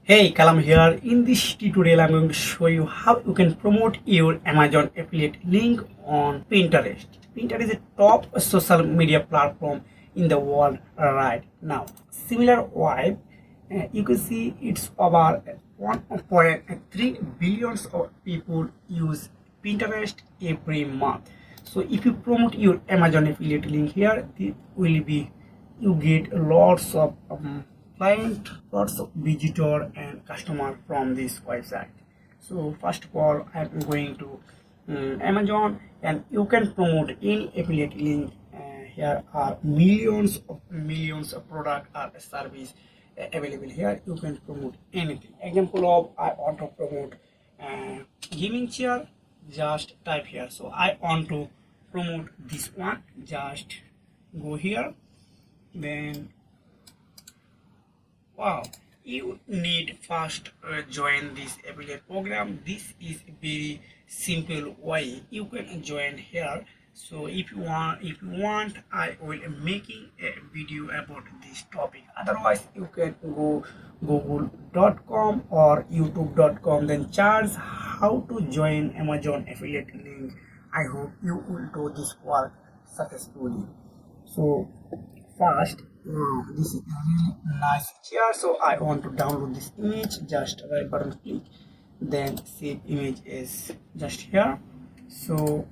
Hey, Kalam here. In this tutorial, I'm going to show you how you can promote your Amazon affiliate link on Pinterest. Pinterest is a top social media platform in the world right now. Similar vibe, you can see it's over 1.3 billions of people use Pinterest every month. So if you promote your Amazon affiliate link here, it will be you get lots of client, lots of visitor and customer from this website. So first of all, I'm going to Amazon, and you can promote any affiliate link. Here are millions of product or service available here. You can promote anything. Example of I want to promote gaming chair. Just type here. So I want to promote this one. Just go here, then wow, you need first join this affiliate program. This is very simple way you can join here. So if you want I will making a video about this topic. Otherwise you can go google.com or youtube.com, then charge how to join Amazon affiliate link. I hope you will do this work successfully. So first, this is a really nice chair, so I want to download this image. Just right button click, then save image is just here. So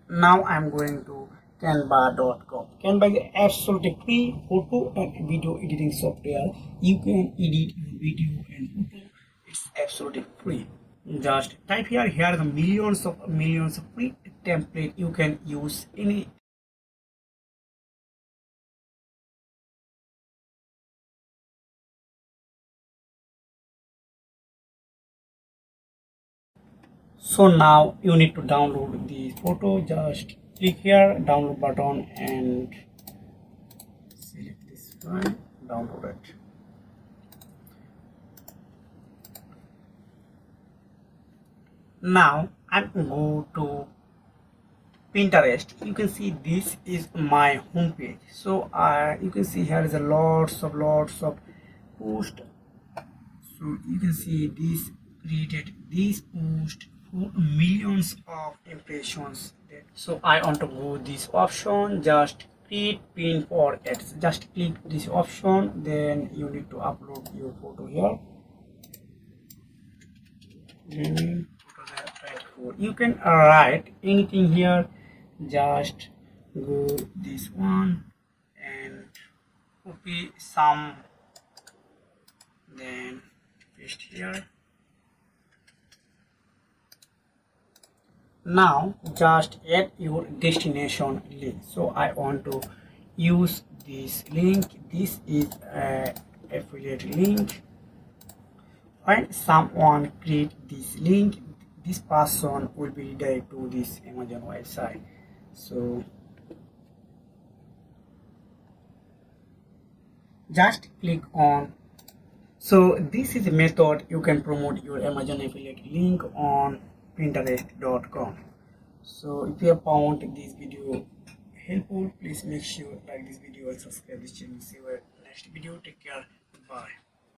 now I'm going to canva.com. Canva is absolutely free photo and video editing software. You can edit your video and photo. It's absolutely free. Just type here. Here are the millions of free template you can use any. So now you need to download the photo. Just click here, download button, and select this one, download it. Now I'm go to Pinterest. You can see this is my homepage. So you can see here is a lots of post. So you can see this created this post for millions of impressions. So I want to go this option, just create pin for ads. Just click this option, then you need to upload your photo here. You can write anything here. Just go this one and copy some, then paste here. Now just add your destination link. So I want to use this link. This is a affiliate link. When someone create this link, this person will be redirected to this Amazon website. So just click on. So this is the method you can promote your Amazon affiliate link on Pinterest.com. So if you have found this video helpful, please make sure like this video and subscribe this channel. See you next video. Take care. Bye.